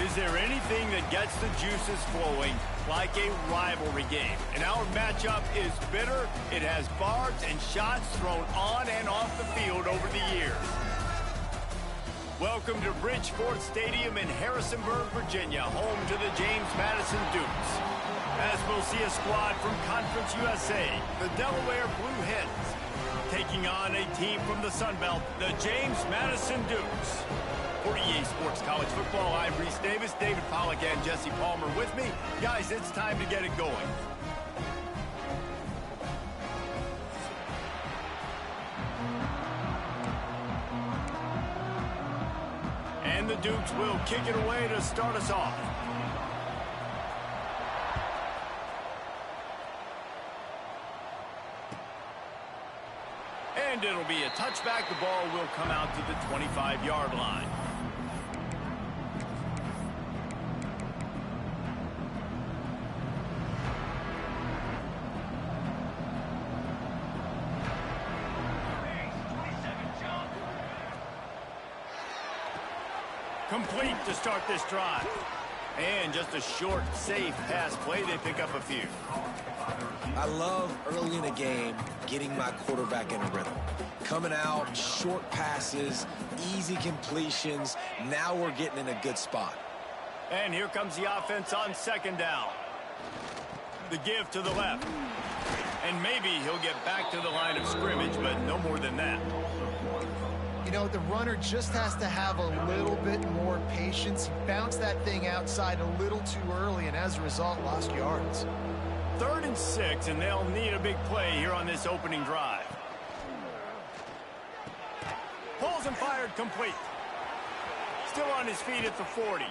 Is there anything that gets the juices flowing like a rivalry game? And our matchup is bitter. It has barbs and shots thrown on and off the field over the years. Welcome to Bridgeport Stadium in Harrisonburg, Virginia, home to the James Madison Dukes. As we'll see a squad from Conference USA, the Delaware Blue Hens, taking on a team from the Sun Belt, the James Madison Dukes. For EA Sports College Football, I'm Reese Davis, David Pollack, and Jesse Palmer with me. Guys, it's time to get it going. And the Dukes will kick it away to start us off. And it'll be a touchback. The ball will come out to the 25-yard line. Complete to start this drive. And just a short, safe pass play. They pick up a few. I love early in a game getting my quarterback in a rhythm. Coming out, short passes, easy completions. Now we're getting in a good spot. And here comes the offense on second down. The give to the left. And maybe he'll get back to the line of scrimmage, but no more than that. You know, the runner just has to have a little bit more patience. He bounced that thing outside a little too early, and as a result, lost yards. 3rd and 6, and they'll need a big play here on this opening drive. Pulls and fired complete. Still on his feet at the 40.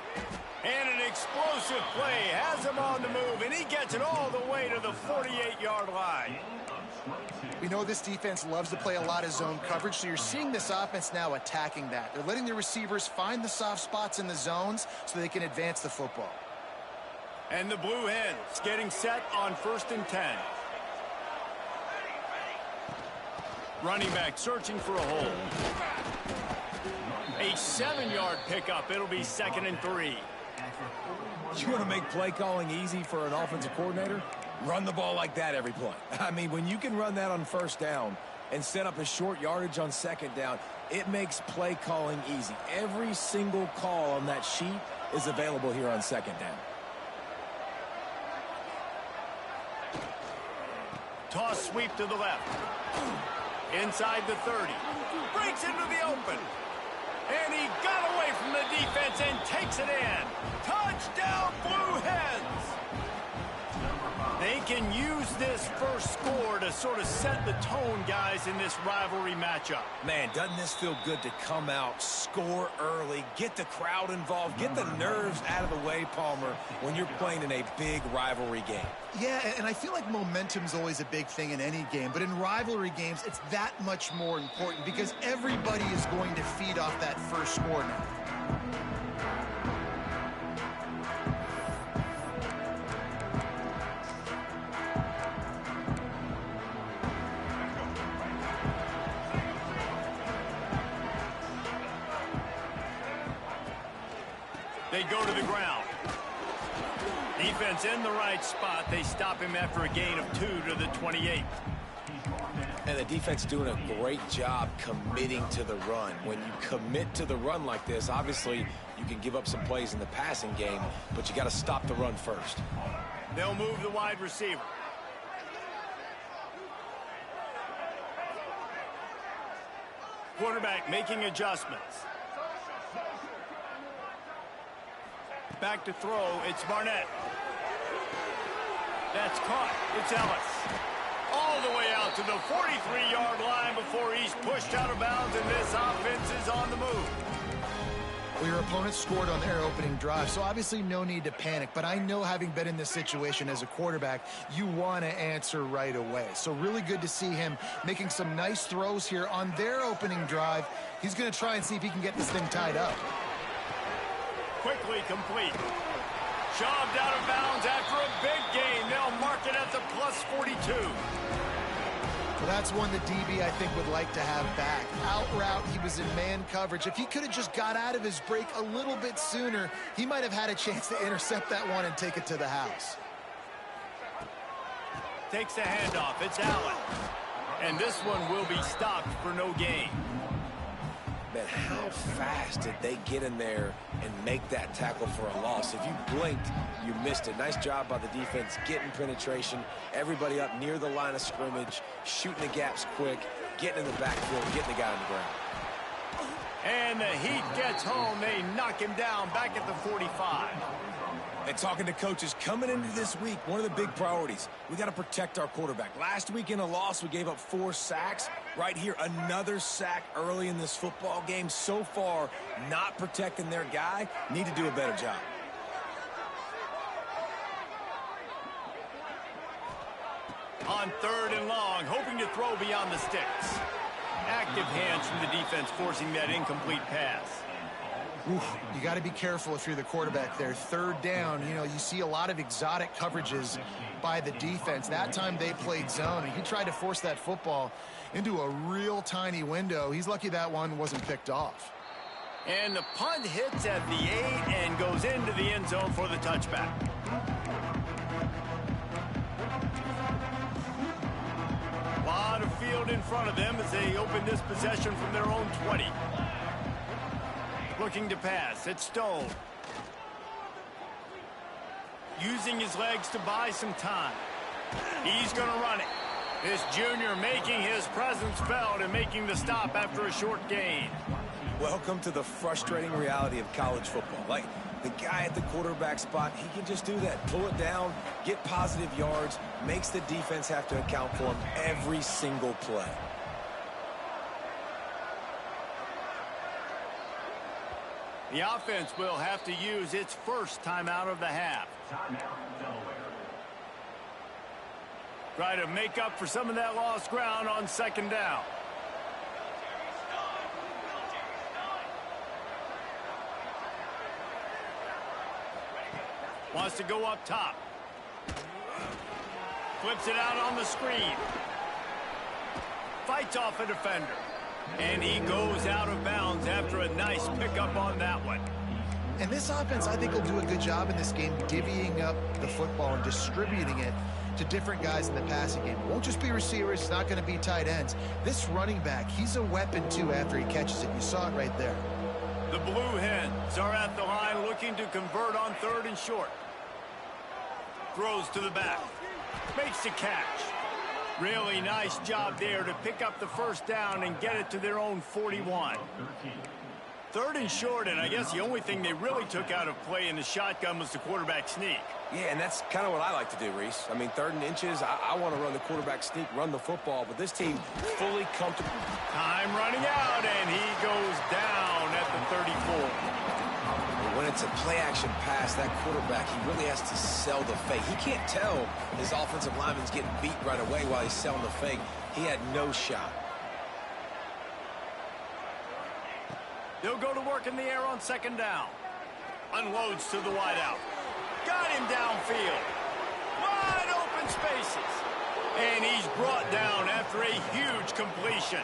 And an explosive play has him on the move, and he gets it all the way to the 48-yard line. We know this defense loves to play a lot of zone coverage, so you're seeing this offense now attacking that. They're letting the receivers find the soft spots in the zones so they can advance the football. And the Blue Hens getting set on 1st and 10. Running back searching for a hole. A 7-yard pickup. It'll be 2nd and 3. You want to make play calling easy for an offensive coordinator? Run the ball like that every play. I mean, when you can run that on 1st down and set up a short yardage on 2nd down, it makes play calling easy. Every single call on that sheet is available here on 2nd down. Toss sweep to the left. Inside the 30. Breaks into the open. And he got away from the defense and takes it in. Touchdown, Blue Hens! They can use this first score to sort of set the tone, guys, in this rivalry matchup. Man, doesn't this feel good to come out, score early, get the crowd involved, get the nerves out of the way, Palmer, when you're playing in a big rivalry game? Yeah, and I feel like momentum's always a big thing in any game, but in rivalry games, it's that much more important because everybody is going to feed off that first score now. They go to the ground. Defense in the right spot. They stop him after a gain of 2 to the 28. And the defense doing a great job committing to the run. When you commit to the run like this, obviously you can give up some plays in the passing game, but you got to stop the run first. They'll move the wide receiver. Quarterback making adjustments. Back to throw, it's Barnett. That's caught, it's Ellis. All the way out to the 43-yard line before he's pushed out of bounds, and this offense is on the move. Well, your opponent scored on their opening drive, so obviously no need to panic. But I know, having been in this situation as a quarterback, you want to answer right away. So really good to see him making some nice throws here on their opening drive. He's going to try and see if he can get this thing tied up. Quickly complete. Shoved out of bounds after a big gain. They'll mark it at the +42. Well, that's one the DB, I think, would like to have back. Out route, he was in man coverage. If he could have just got out of his break a little bit sooner, he might have had a chance to intercept that one and take it to the house. Takes the handoff. It's Allen. And this one will be stopped for no gain. Man, how fast did they get in there and make that tackle for a loss? If you blinked, you missed it. Nice job by the defense getting penetration. Everybody up near the line of scrimmage, shooting the gaps quick, getting in the backfield, getting the guy on the ground. And the heat gets home. They knock him down back at the 45. And talking to coaches coming into this week, one of the big priorities, we got to protect our quarterback. Last week in a loss, we gave up 4 sacks. Right here, another sack early in this football game. So far, not protecting their guy. Need to do a better job. On 3rd and long, hoping to throw beyond the sticks. Active hands from the defense forcing that incomplete pass. Oof, you got to be careful if you're the quarterback there. 3rd down, you know, you see a lot of exotic coverages by the defense. That time they played zone, and he tried to force that football into a real tiny window. He's lucky that one wasn't picked off. And the punt hits at the 8 and goes into the end zone for the touchback. A lot of field in front of them as they open this possession from their own 20. Looking to pass. It's Stone. Using his legs to buy some time. He's going to run it. This junior making his presence felt and making the stop after a short gain. Welcome to the frustrating reality of college football. Like, the guy at the quarterback spot, he can just do that. Pull it down, get positive yards, makes the defense have to account for him every single play. The offense will have to use its first timeout of the half. Try to make up for some of that lost ground on 2nd down. Wants to go up top. Flips it out on the screen. Fights off a defender. And he goes out of bounds after a nice pickup on that one. And this offense, I think, will do a good job in this game divvying up the football and distributing it to different guys in the passing game. It won't just be receivers. It's not going to be tight ends. This running back, he's a weapon, too, after he catches it. You saw it right there. The Blue Hens are at the line looking to convert on 3rd and short. Throws to the back. Makes the catch. Really nice job there to pick up the 1st down and get it to their own 41. 3rd and short, and I guess the only thing they really took out of play in the shotgun was the quarterback sneak. Yeah, and that's kind of what I like to do, Reese. I mean, 3rd and inches, I want to run the quarterback sneak, run the football, but this team fully comfortable. Time running out, and he goes down at the 34. When it's a play-action pass, that quarterback, he really has to sell the fake. He can't tell his offensive lineman's getting beat right away while he's selling the fake. He had no shot. They'll go to work in the air on 2nd down. Unloads to the wideout. Got him downfield. Wide open spaces. And he's brought down after a huge completion.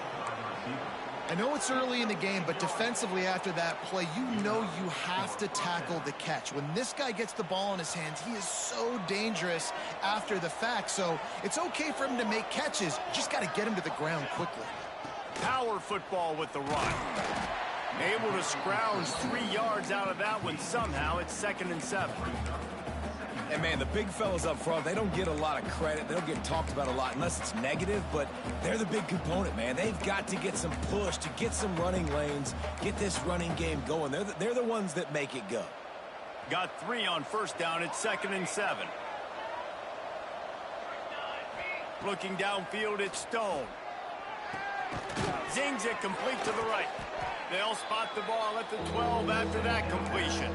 I know it's early in the game, but defensively after that play, you know you have to tackle the catch. When this guy gets the ball in his hands, he is so dangerous after the fact. So it's okay for him to make catches. You just got to get him to the ground quickly. Power football with the run. Able to scrounge 3 yards out of that one somehow. It's 2nd and 7. And, man, the big fellas up front, they don't get a lot of credit. They don't get talked about a lot unless it's negative, but they're the big component, man. They've got to get some push, to get some running lanes, get this running game going. They're the ones that make it go. Got 3 on 1st down. It's 2nd and 7. Looking downfield, it's Stone. Zings it complete to the right. They'll spot the ball at the 12 after that completion.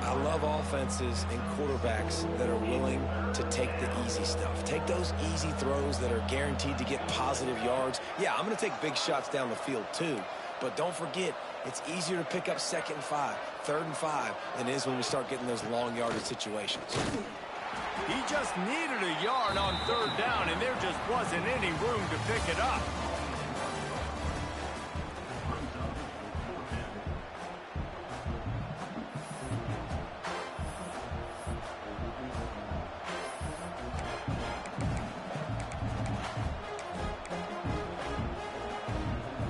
I love offenses and quarterbacks that are willing to take the easy stuff. Take those easy throws that are guaranteed to get positive yards. Yeah, I'm going to take big shots down the field too, but don't forget, it's easier to pick up 2nd and 5, 3rd and 5 than it is when we start getting those long yardage situations. He just needed a yard on third down, and there just wasn't any room to pick it up.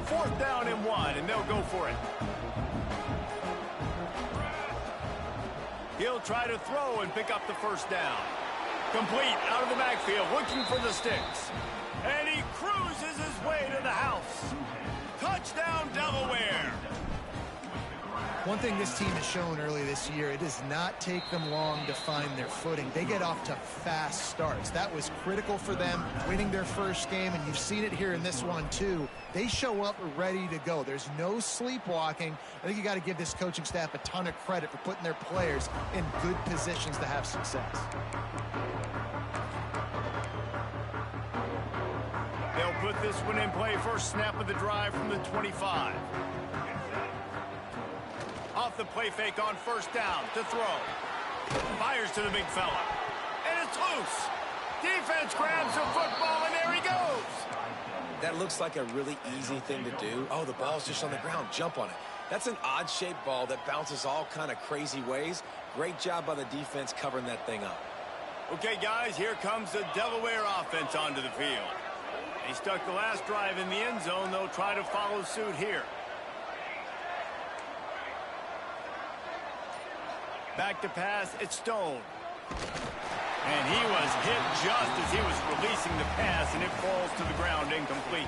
Fourth down and 1, and they'll go for it. He'll try to throw and pick up the first down. Complete out of the backfield, looking for the sticks. And he cruises his way to the house. Touchdown, Delaware. One thing this team has shown early this year, it does not take them long to find their footing. They get off to fast starts. That was critical for them winning their first game, and you've seen it here in this one too. They show up ready to go. There's no sleepwalking. I think you got to give this coaching staff a ton of credit for putting their players in good positions to have success. They'll put this one in play. First snap of the drive from the 25. Off the play fake on first down to throw. Fires to the big fella. And it's loose. Defense grabs the football, and there he goes. That looks like a really easy thing to do. Oh, the ball's just on the ground. Jump on it. That's an odd-shaped ball that bounces all kind of crazy ways. Great job by the defense covering that thing up. Okay, guys, here comes the Delaware offense onto the field. They stuck the last drive in the end zone. They'll try to follow suit here. Back to pass, it's Stone. And he was hit just as he was releasing the pass, and it falls to the ground incomplete.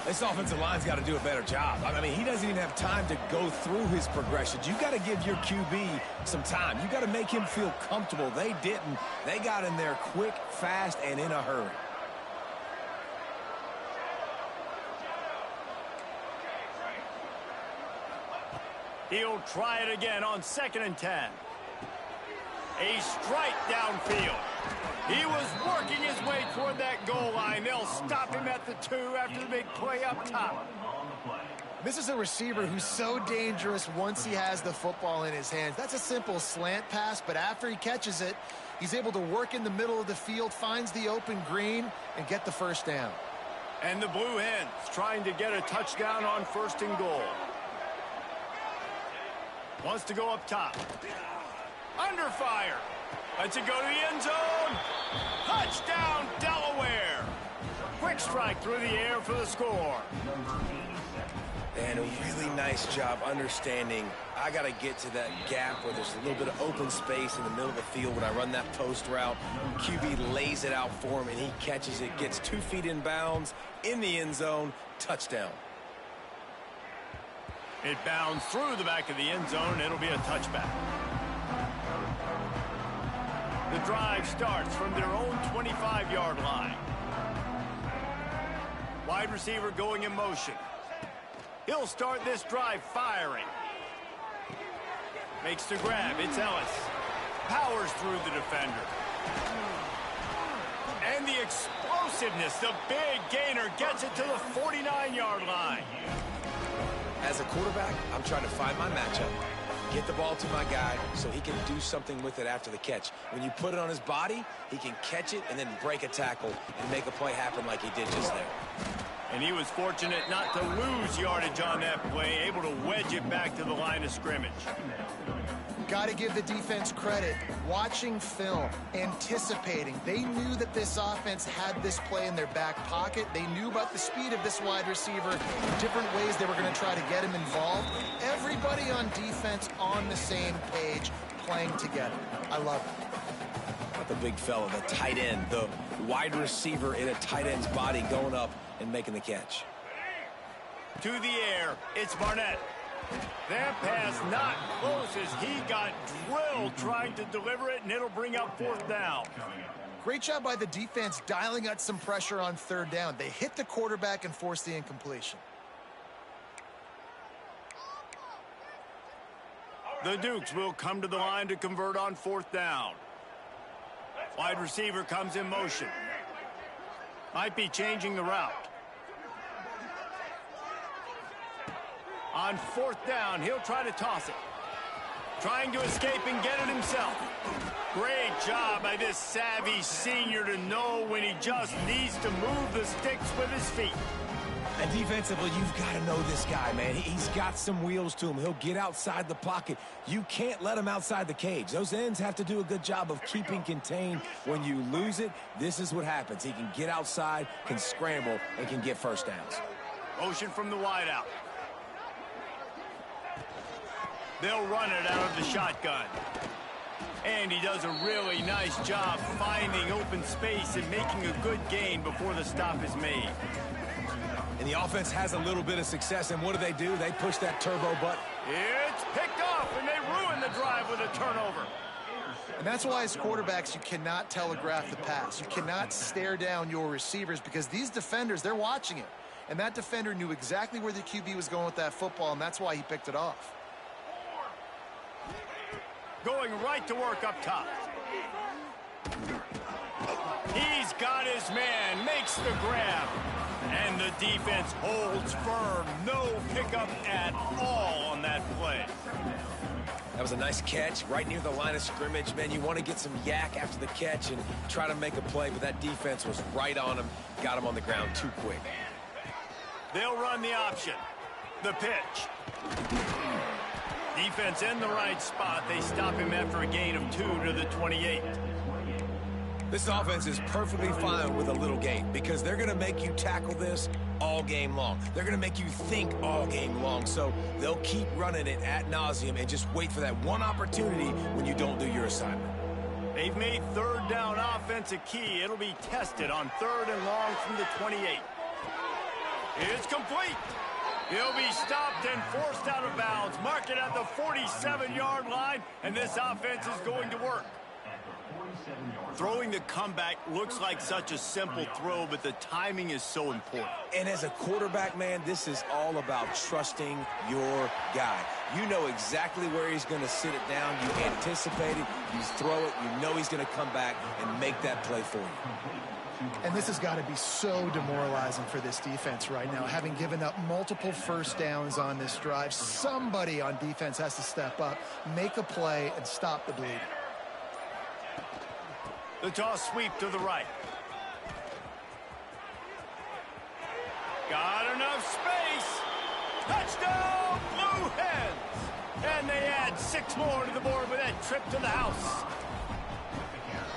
This offensive line's got to do a better job. I mean, he doesn't even have time to go through his progressions. You got to give your QB some time. You got to make him feel comfortable. They didn't. They got in there quick, fast, and in a hurry. He'll try it again on 2nd and 10. A strike downfield. He was working his way toward that goal line. They'll stop him at the 2 after the big play up top. This is a receiver who's so dangerous once he has the football in his hands. That's a simple slant pass, but after he catches it, he's able to work in the middle of the field, finds the open green, and get the first down. And the Blue Hens trying to get a touchdown on 1st and goal. Wants to go up top. Under fire. Lets it go to the end zone. Touchdown, Delaware. Quick strike through the air for the score. And a really nice job understanding I got to get to that gap where there's a little bit of open space in the middle of the field when I run that post route. QB lays it out for him, and he catches it, gets 2 feet in bounds, in the end zone, touchdown. It bounds through the back of the end zone. It'll be a touchback. The drive starts from their own 25-yard line. Wide receiver going in motion. He'll start this drive firing. Makes the grab. It's Ellis. Powers through the defender. And the explosiveness, the big gainer, gets it to the 49-yard line. As a quarterback, I'm trying to find my matchup, get the ball to my guy so he can do something with it after the catch. When you put it on his body, he can catch it and then break a tackle and make a play happen like he did just there. And he was fortunate not to lose yardage on that play, able to wedge it back to the line of scrimmage. Got to give the defense credit. Watching film, anticipating. They knew that this offense had this play in their back pocket. They knew about the speed of this wide receiver, different ways they were going to try to get him involved. Everybody on defense on the same page, playing together. I love it. Not the big fella, the tight end, the wide receiver in a tight end's body going up and making the catch. To the air, it's Barnett. That pass not close as he got drilled trying to deliver it, and it'll bring up 4th down. Great job by the defense dialing out some pressure on 3rd down. They hit the quarterback and forced the incompletion. The Dukes will come to the line to convert on 4th down. Wide receiver comes in motion. Might be changing the route. On 4th down, he'll try to toss it. Trying to escape and get it himself. Great job by this savvy senior to know when he just needs to move the sticks with his feet. And defensively, you've got to know this guy, man. He's got some wheels to him. He'll get outside the pocket. You can't let him outside the cage. Those ends have to do a good job of keeping contained. When you lose it, this is what happens. He can get outside, can scramble, and can get first downs. Motion from the wideout. They'll run it out of the shotgun. And he does a really nice job finding open space and making a good gain before the stop is made. And the offense has a little bit of success, and what do? They push that turbo button. It's picked off, and they ruin the drive with a turnover. And that's why as quarterbacks, you cannot telegraph the pass. You cannot stare down your receivers because these defenders, they're watching it. And that defender knew exactly where the QB was going with that football, and that's why he picked it off. Going right to work up top. He's got his man, makes the grab. And the defense holds firm. No pickup at all on that play. That was a nice catch right near the line of scrimmage. Man, you want to get some yak after the catch and try to make a play, but that defense was right on him. Got him on the ground too quick. They'll run the option. The pitch. Defense in the right spot. They stop him after a gain of 2 to the 28. This offense is perfectly fine with a little gain because they're going to make you tackle this all game long. They're going to make you think all game long. So they'll keep running it ad nauseum and just wait for that one opportunity when you don't do your assignment. They've made third down offense a key. It'll be tested on 3rd and long from the 28. It's complete. He'll be stopped and forced out of bounds. Mark it at the 47-yard line, and this offense is going to work. Throwing the comeback looks like such a simple throw, but the timing is so important. And as a quarterback, man, this is all about trusting your guy. You know exactly where he's going to sit it down. You anticipate it. You throw it. You know he's going to come back and make that play for you. And this has got to be so demoralizing for this defense right now, having given up multiple first downs on this drive. Somebody on defense has to step up, make a play, and stop the bleed. The toss sweep to the right. Got enough space. Touchdown, Blue Hens. And they add 6 more to the board with that trip to the house.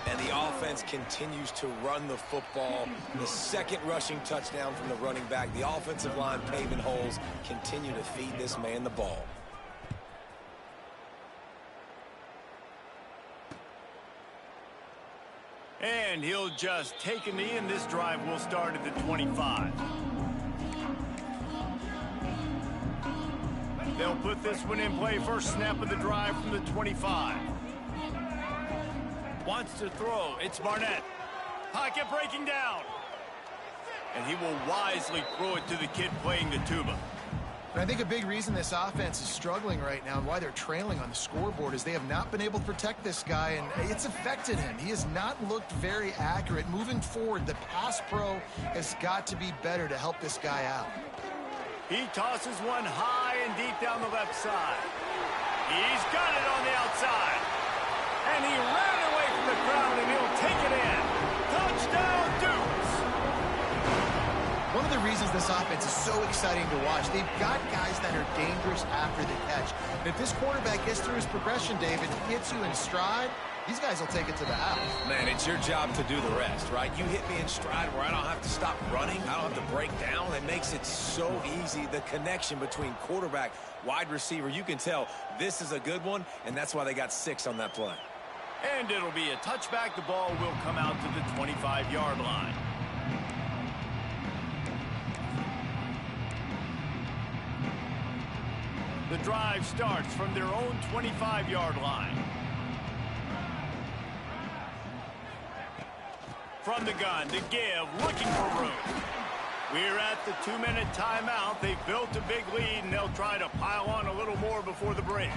And the offense continues to run the football. The second rushing touchdown from the running back. The offensive line paving holes. Continue to feed this man the ball. And he'll just take a knee, and this drive will start at the 25. They'll put this one in play. First snap of the drive from the 25. Wants to throw. It's Barnett. Pocket breaking down. And he will wisely throw it to the kid playing the tuba. And I think a big reason this offense is struggling right now and why they're trailing on the scoreboard is they have not been able to protect this guy, and it's affected him. He has not looked very accurate. Moving forward, the pass pro has got to be better to help this guy out. He tosses one high and deep down the left side. He's got it on the outside. And he ran away from the crowd, and he'll take it in. Touchdown, Dukes! One of the reasons this offense is so exciting to watch, they've got guys that are dangerous after the catch. And if this quarterback gets through his progression, David, hits you in stride, these guys will take it to the house. Man, it's your job to do the rest, right? You hit me in stride where I don't have to stop running. I don't have to break down. It makes it so easy. The connection between quarterback, wide receiver, you can tell this is a good one, and that's why they got 6 on that play. And it'll be a touchback. The ball will come out to the 25-yard line. The drive starts from their own 25-yard line. From the gun to give, looking for room. We're at the 2-minute timeout. They've built a big lead, and they'll try to pile on a little more before the break.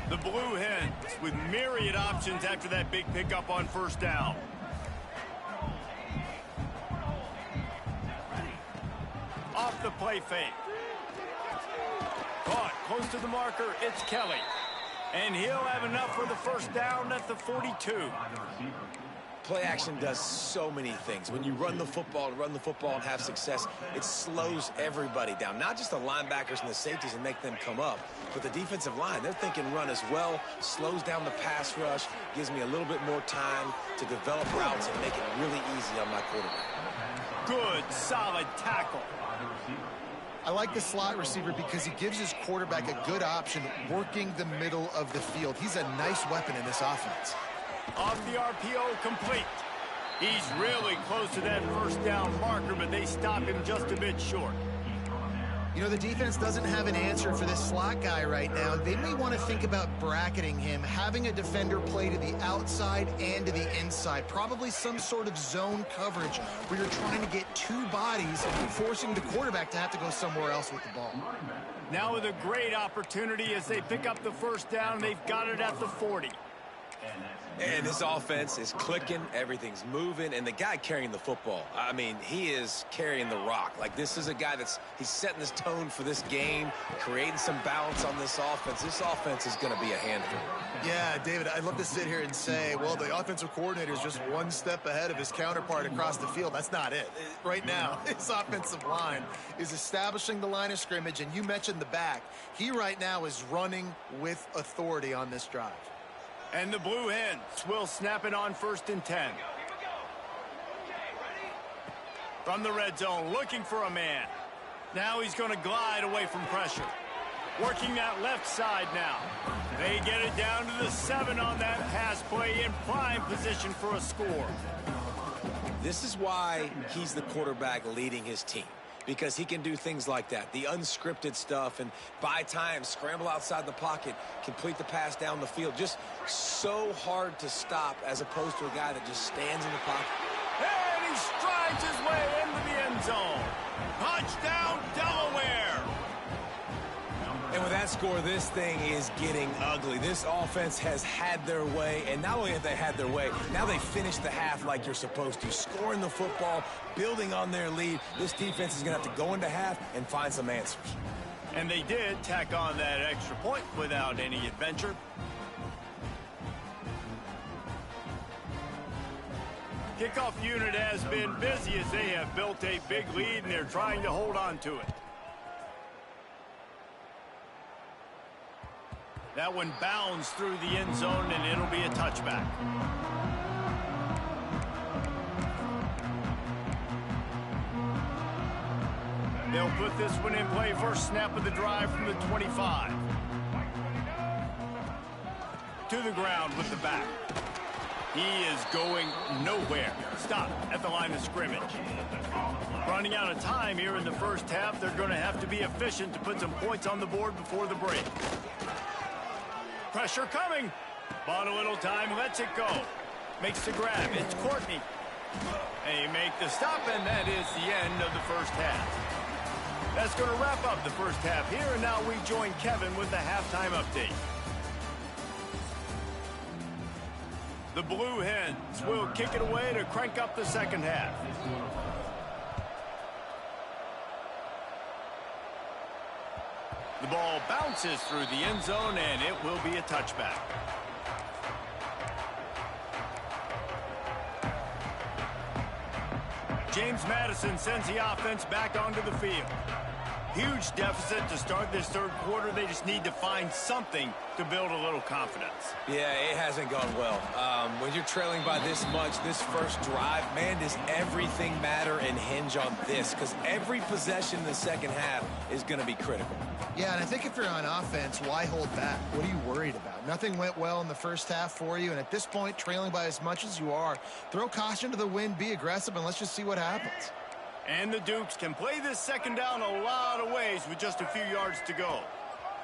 The Blue Hens with myriad options after that big pickup on first down. Off the play fake. Caught close to the marker. It's Kelly. And he'll have enough for the first down at the 42. Play action does so many things. When you run the football and have success, it slows everybody down. Not just the linebackers and the safeties and make them come up, but the defensive line. They're thinking run as well, slows down the pass rush, gives me a little bit more time to develop routes and make it really easy on my quarterback. Good, solid tackle. I like the slot receiver because he gives his quarterback a good option working the middle of the field. He's a nice weapon in this offense. Off the RPO, complete. He's really close to that first down marker, but they stop him just a bit short. You know, the defense doesn't have an answer for this slot guy right now. They may want to think about bracketing him, having a defender play to the outside and to the inside. Probably some sort of zone coverage where you're trying to get two bodies, forcing the quarterback to have to go somewhere else with the ball. Now with a great opportunity as they pick up the first down, they've got it at the 40. And this offense is clicking, everything's moving, and the guy carrying the football, I mean, he is carrying the rock. Like, this is a guy he's setting this tone for this game, creating some balance on this offense. This offense is going to be a handful. Yeah, David, I'd love to sit here and say, well, the offensive coordinator is just one step ahead of his counterpart across the field. That's not it. Right now, his offensive line is establishing the line of scrimmage, and you mentioned the back. He right now is running with authority on this drive. And the Blue Hens will snap it on 1st and 10. From the red zone, looking for a man. Now he's going to glide away from pressure. Working that left side now. They get it down to the 7 on that pass play in prime position for a score. This is why he's the quarterback leading his team. Because he can do things like that, the unscripted stuff, and buy time, scramble outside the pocket, complete the pass down the field. Just so hard to stop as opposed to a guy that just stands in the pocket. And he strides his way into the end zone. Touchdown, Delaware! And with that score, this thing is getting ugly. This offense has had their way, and not only have they had their way, now they finished the half like you're supposed to, scoring the football, building on their lead. This defense is going to have to go into half and find some answers. And they did tack on that extra point without any adventure. Kickoff unit has been busy as they have built a big lead, and they're trying to hold on to it. That one bounds through the end zone, and it'll be a touchback. They'll put this one in play. First snap of the drive from the 25. To the ground with the back. He is going nowhere. Stop at the line of scrimmage. Running out of time here in the first half. They're going to have to be efficient to put some points on the board before the break. Pressure coming. Bought a little time, lets it go. Makes the grab. It's Courtney. They make the stop, and that is the end of the first half. That's going to wrap up the first half here, and now we join Kevin with the halftime update. The Blue Hens will kick it away to crank up the second half. The ball bounces through the end zone, and it will be a touchback. James Madison sends the offense back onto the field. Huge deficit to start this third quarter. They just need to find something to build a little confidence. Yeah, it hasn't gone well. When you're trailing by this much, this first drive, man, does everything matter and hinge on this? Because every possession in the second half is going to be critical. Yeah, and I think if you're on offense, why hold back? What are you worried about? Nothing went well in the first half for you, and at this point, trailing by as much as you are, throw caution to the wind, be aggressive, and let's just see what happens. And the Dukes can play this second down a lot of ways with just a few yards to go.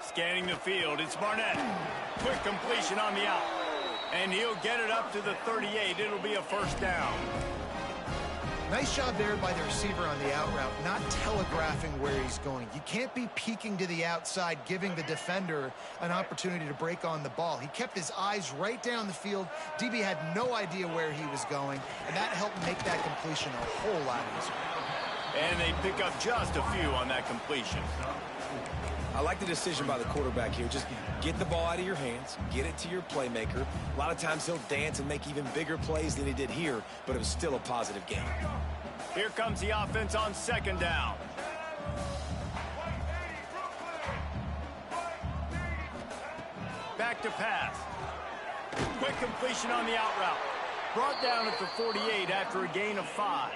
Scanning the field, it's Barnett. Quick completion on the out. And he'll get it up to the 38. It'll be a first down. Nice job there by the receiver on the out route, not telegraphing where he's going. You can't be peeking to the outside, giving the defender an opportunity to break on the ball. He kept his eyes right down the field. DB had no idea where he was going, and that helped make that completion a whole lot easier. And they pick up just a few on that completion. I like the decision by the quarterback here. Just get the ball out of your hands, get it to your playmaker. A lot of times he'll dance and make even bigger plays than he did here, but it was still a positive game. Here comes the offense on second down. Back to pass. Quick completion on the out route. Brought down at the 48 after a gain of 5.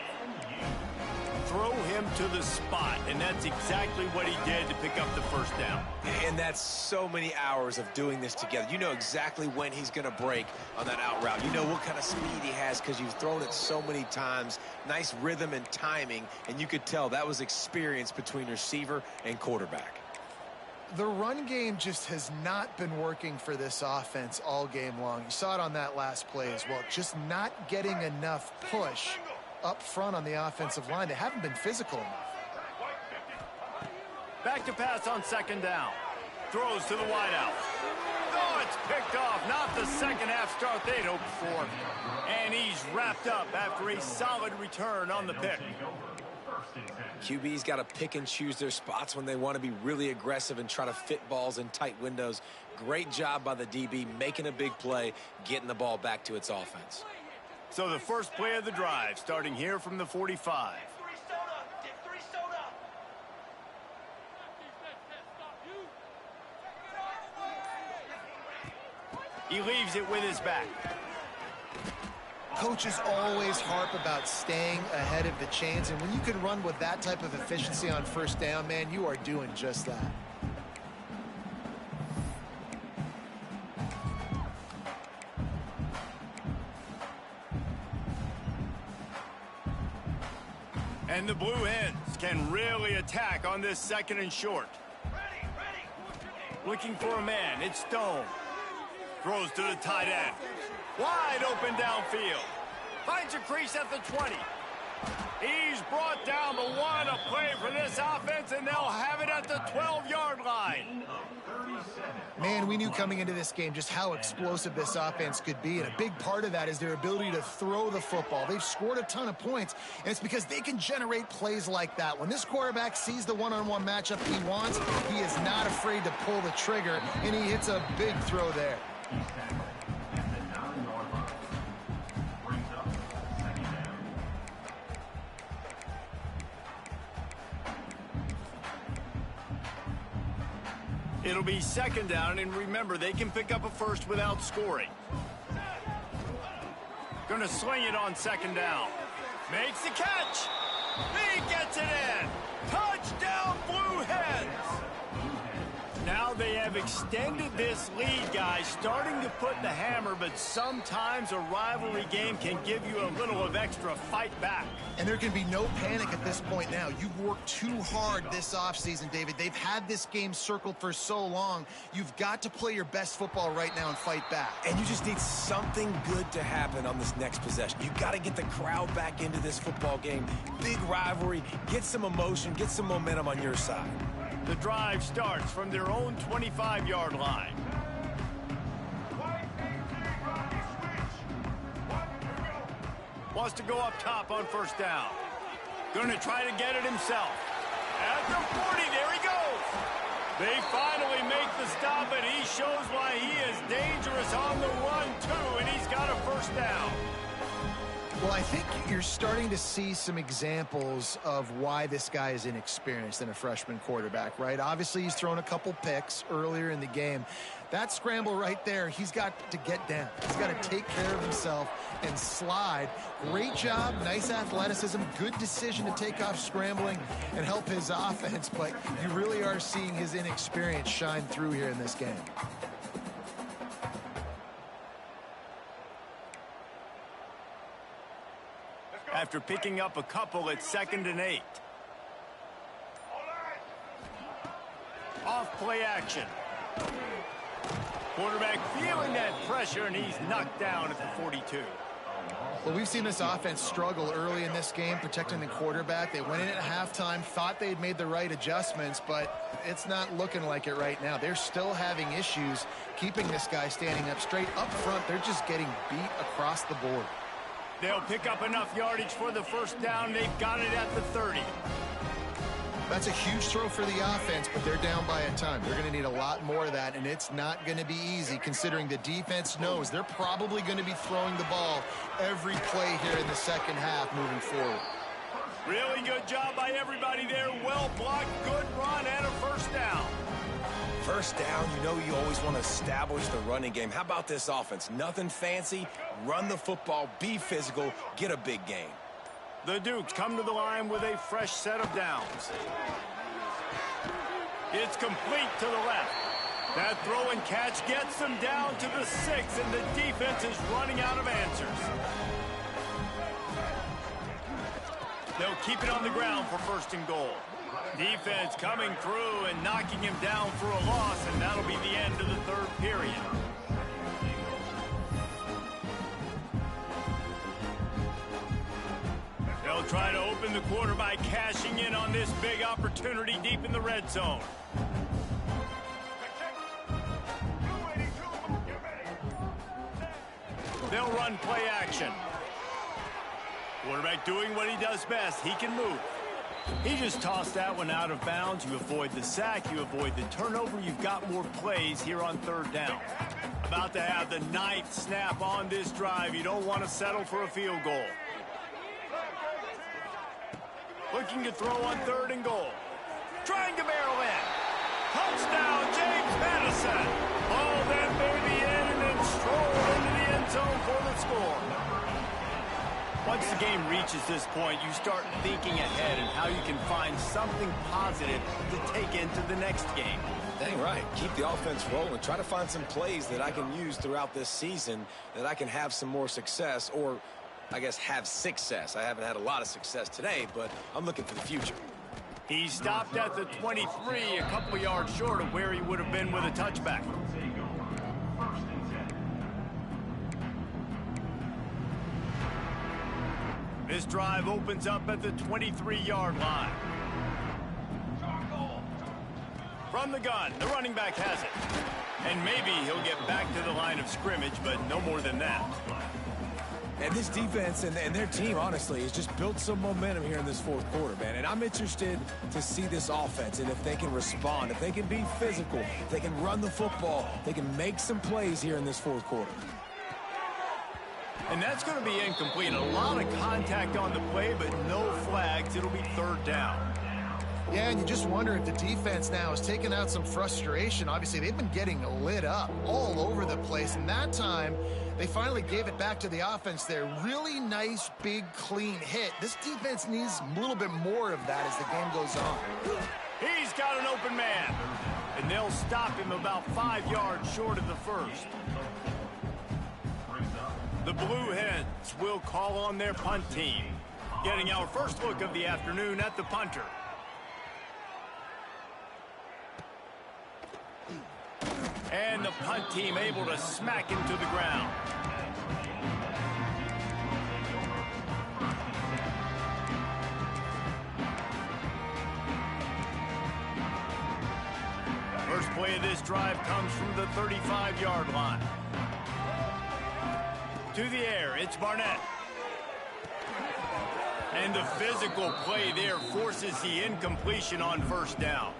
Throw him to the spot, and that's exactly what he did to pick up the first down. And that's so many hours of doing this together. You know exactly when he's going to break on that out route. You know what kind of speed he has because you've thrown it so many times. Nice rhythm and timing, and you could tell that was experience between receiver and quarterback. The run game just has not been working for this offense all game long. You saw it on that last play as well. Just not getting enough push up front on the offensive line. They haven't been physical enough. Back to pass on second down. Throws to the wideout. Oh, it's picked off. Not the second half start they'd hoped for. And he's wrapped up after a solid return on the pick. QB's got to pick and choose their spots when they want to be really aggressive and try to fit balls in tight windows. Great job by the DB making a big play, getting the ball back to its offense. So the first play of the drive starting here from the 45. He leaves it with his back. Coaches always harp about staying ahead of the chains, and when you can run with that type of efficiency on first down, man, you are doing just that. And the Blue Hens can really attack on this second and short. Looking for a man, it's Stone. Throws to the tight end. Wide open downfield. Finds a crease at the 20. He's brought down the one. A play for this offense, and they'll have it at the 12-yard line. Man, we knew coming into this game just how explosive this offense could be, and a big part of that is their ability to throw the football. They've scored a ton of points, and it's because they can generate plays like that. When this quarterback sees the one-on-one matchup he wants, he is not afraid to pull the trigger, and he hits a big throw there. It'll be second down, and remember, they can pick up a first without scoring. Gonna sling it on second down. Makes the catch. He gets it in. Touchdown, Blue Hens. Now they have extended this lead, guys, starting to put the hammer, but sometimes a rivalry game can give you a little of extra fight back. And there can be no panic at this point now. You've worked too hard this offseason, David. They've had this game circled for so long. You've got to play your best football right now and fight back. And you just need something good to happen on this next possession. You got to get the crowd back into this football game. Big rivalry. Get some emotion. Get some momentum on your side. The drive starts from their own 25-yard line. Wants to go up top on first down. Going to try to get it himself. At the 40, there he goes. They finally make the stop, and he shows why he is dangerous on the run, too, and he's got a first down. Well, I think you're starting to see some examples of why this guy is inexperienced in a freshman quarterback, right? Obviously, he's thrown a couple picks earlier in the game. That scramble right there, he's got to get down. He's got to take care of himself and slide. Great job, nice athleticism, good decision to take off scrambling and help his offense, but you really are seeing his inexperience shine through here in this game. After picking up a couple at 2nd and 8. Off play action. Quarterback feeling that pressure, and he's knocked down at the 42. Well, we've seen this offense struggle early in this game, protecting the quarterback. They went in at halftime, thought they'd made the right adjustments, but it's not looking like it right now. They're still having issues keeping this guy standing up straight. Up front, they're just getting beat across the board. They'll pick up enough yardage for the first down. They've got it at the 30. That's a huge throw for the offense, but they're down by a ton. They're going to need a lot more of that, and it's not going to be easy considering the defense knows they're probably going to be throwing the ball every play here in the second half moving forward. Really good job by everybody there. Well blocked, good run, and a first down. First down, you know you always want to establish the running game. How about this offense? Nothing fancy. Run the football, be physical, get a big gain. The Dukes come to the line with a fresh set of downs. It's complete to the left. That throw and catch gets them down to the 6, and the defense is running out of answers. They'll keep it on the ground for first and goal. Defense coming through and knocking him down for a loss, and that'll be the end of the third period. They'll try to open the quarter by cashing in on this big opportunity deep in the red zone. They'll run play action. Quarterback doing what he does best. He can move. He just tossed that one out of bounds. You avoid the sack. You avoid the turnover. You've got more plays here on third down. About to have the 9th snap on this drive. You don't want to settle for a field goal. Looking to throw on third and goal. Trying to barrel in. Touchdown, James Madison. Ball that baby in and then stroll into the end zone for the score. Once the game reaches this point, you start thinking ahead and how you can find something positive to take into the next game. Dang right. Keep the offense rolling. Try to find some plays that I can use throughout this season that I can have some more success, or I guess have success. I haven't had a lot of success today, but I'm looking for the future. He stopped at the 23, a couple of yards short of where he would have been with a touchback. This drive opens up at the 23-yard line. From the gun, the running back has it. And maybe he'll get back to the line of scrimmage, but no more than that. And this defense and their team, honestly, has just built some momentum here in this fourth quarter, man. And I'm interested to see this offense and if they can respond, if they can be physical, if they can run the football, they can make some plays here in this fourth quarter. And that's going to be incomplete. A lot of contact on the play, but no flags. It'll be third down. Yeah, and you just wonder if the defense now has taken out some frustration. Obviously, they've been getting lit up all over the place. And that time, they finally gave it back to the offense there. Really nice, big, clean hit. This defense needs a little bit more of that as the game goes on. He's got an open man. And they'll stop him about 5 yards short of the first. The Blue Hens will call on their punt team. Getting our first look of the afternoon at the punter. And the punt team able to smack him to the ground. First play of this drive comes from the 35-yard line. To the air, it's Barnett. And the physical play there forces the incompletion on first down.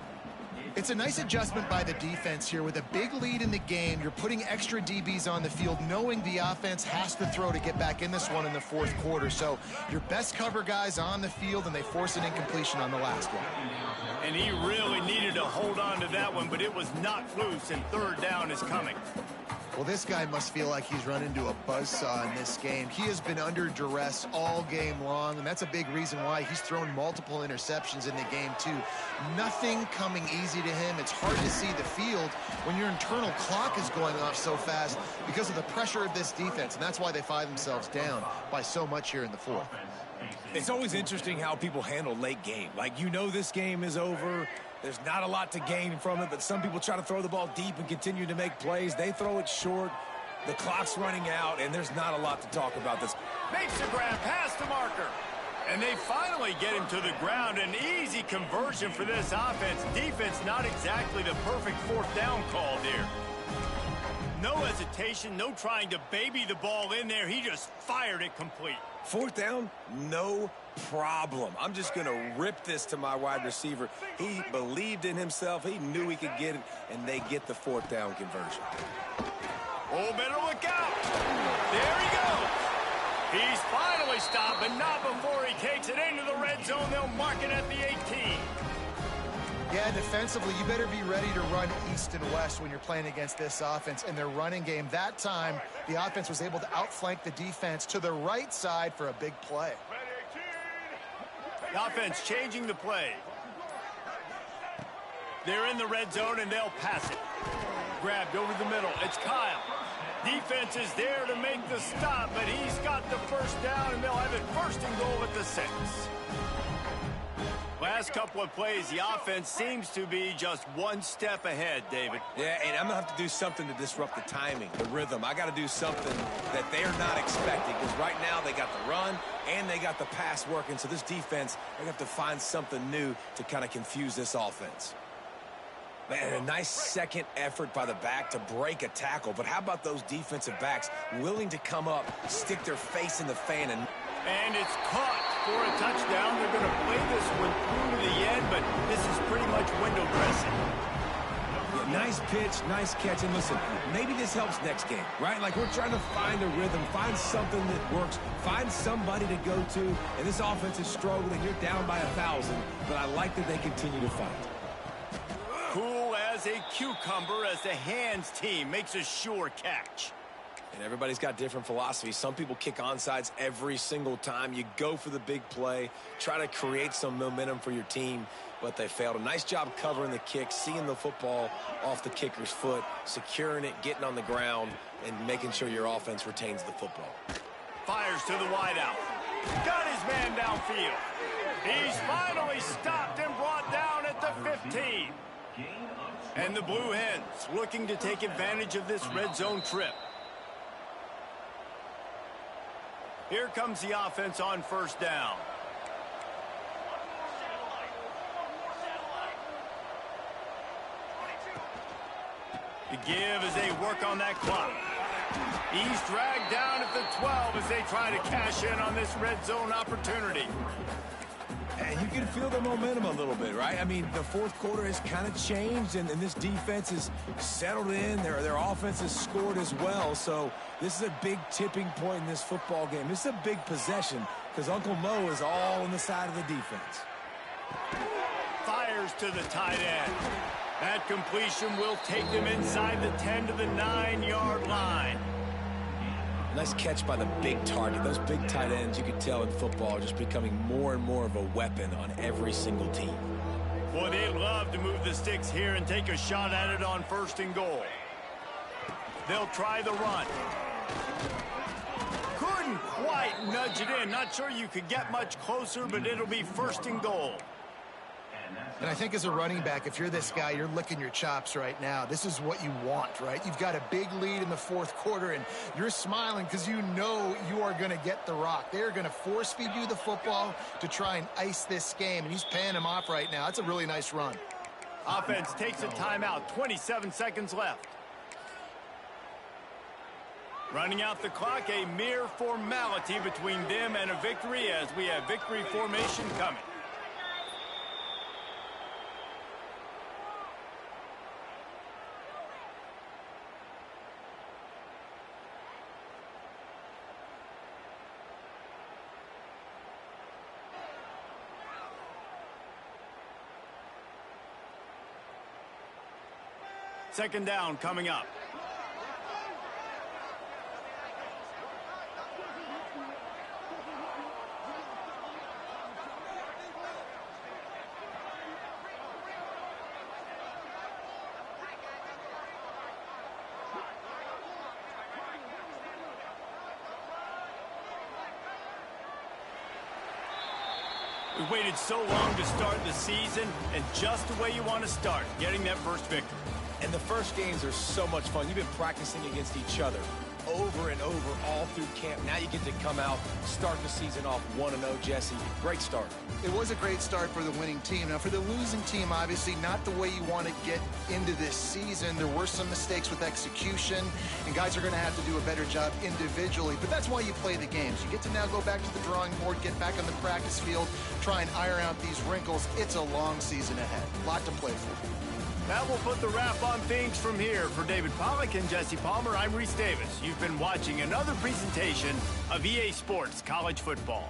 It's a nice adjustment by the defense here. With a big lead in the game, you're putting extra DBs on the field, knowing the offense has to throw to get back in this one in the fourth quarter. So your best cover guys on the field, and they force an incompletion on the last one. And he really needed to hold on to that one, but it was knocked loose, and third down is coming. Well, this guy must feel like he's run into a buzzsaw in this game. He has been under duress all game long, and that's a big reason why he's thrown multiple interceptions in the game, too. Nothing coming easy to him. It's hard to see the field when your internal clock is going off so fast because of the pressure of this defense, and that's why they find themselves down by so much here in the fourth. It's always interesting how people handle late game. Like, you know this game is over. There's not a lot to gain from it, but some people try to throw the ball deep and continue to make plays. They throw it short. The clock's running out, and there's not a lot to talk about this. Makes the grab past the marker. And they finally get him to the ground. An easy conversion for this offense. Defense not exactly the perfect fourth down call there. No hesitation, no trying to baby the ball in there. He just fired it complete. Fourth down, no problem. I'm just going to rip this to my wide receiver. He believed in himself. He knew he could get it, and they get the fourth down conversion. Oh, better look out. There he goes. He's finally stopped, but not before he takes it into the red zone. They'll mark it at the 18. Yeah, defensively, you better be ready to run east and west when you're playing against this offense. In their running game, that time, the offense was able to outflank the defense to the right side for a big play. The offense changing the play. They're in the red zone, and they'll pass it. Grabbed over the middle. It's Kyle. Defense is there to make the stop, but he's got the first down, and they'll have it first and goal at the 6. Last couple of plays, the offense seems to be just one step ahead, David. Yeah, and I'm going to have to do something to disrupt the timing, the rhythm. I got to do something that they're not expecting, because right now they got the run and they got the pass working. So this defense, they have to find something new to kind of confuse this offense. Man, a nice second effort by the back to break a tackle. But how about those defensive backs willing to come up, stick their face in the fan, and it's caught for a touchdown. They're going to play this one through to the end, but this is pretty much window dressing. Yeah, nice pitch, nice catch. And listen, maybe this helps next game, right? Like we're trying to find a rhythm, find something that works, find somebody to go to. And this offense is struggling. You're down by 1,000, but I like that they continue to fight. Cool as a cucumber as the hands team makes a sure catch. And everybody's got different philosophies. Some people kick onside every single time. You go for the big play, try to create some momentum for your team, but they failed. A nice job covering the kick, seeing the football off the kicker's foot, securing it, getting on the ground, and making sure your offense retains the football. Fires to the wideout. Got his man downfield. He's finally stopped and brought down at the 15. And the Blue Hens looking to take advantage of this red zone trip. Here comes the offense on first down. The give as they work on that clock. He's dragged down at the 12 as they try to cash in on this red zone opportunity. And you can feel the momentum a little bit, right? I mean, the fourth quarter has kind of changed, and this defense is settled in. Their offense has scored as well. So this is a big tipping point in this football game. This is a big possession because Uncle Mo is all on the side of the defense. Fires to the tight end. That completion will take them inside the 10 to the 9-yard line. Nice catch by the big target. Those big tight ends, you could tell in football, are just becoming more and more of a weapon on every single team. Boy, they'd love to move the sticks here and take a shot at it on first and goal. They'll try the run. Couldn't quite nudge it in. Not sure you could get much closer, but it'll be first and goal. And I think as a running back, if you're this guy, you're licking your chops right now. This is what you want, right? You've got a big lead in the fourth quarter, and you're smiling because you know you are going to get the rock. They're going to force feed you the football to try and ice this game, and he's paying him off right now. That's a really nice run. Offense takes a timeout, 27 seconds left. Running out the clock, a mere formality between them and a victory as we have victory formation coming. Second down coming up. We waited so long to start the season, and just the way you want to start, getting that first victory. And the first games are so much fun. You've been practicing against each other over and over all through camp. Now you get to come out, start the season off 1-0, Jesse. Great start. It was a great start for the winning team. Now, for the losing team, obviously not the way you want to get into this season. There were some mistakes with execution, and guys are going to have to do a better job individually. But that's why you play the games. You get to now go back to the drawing board, get back on the practice field, try and iron out these wrinkles. It's a long season ahead. A lot to play for. That will put the wrap on things from here. For David Pollack and Jesse Palmer, I'm Reese Davis. You've been watching another presentation of EA Sports College Football.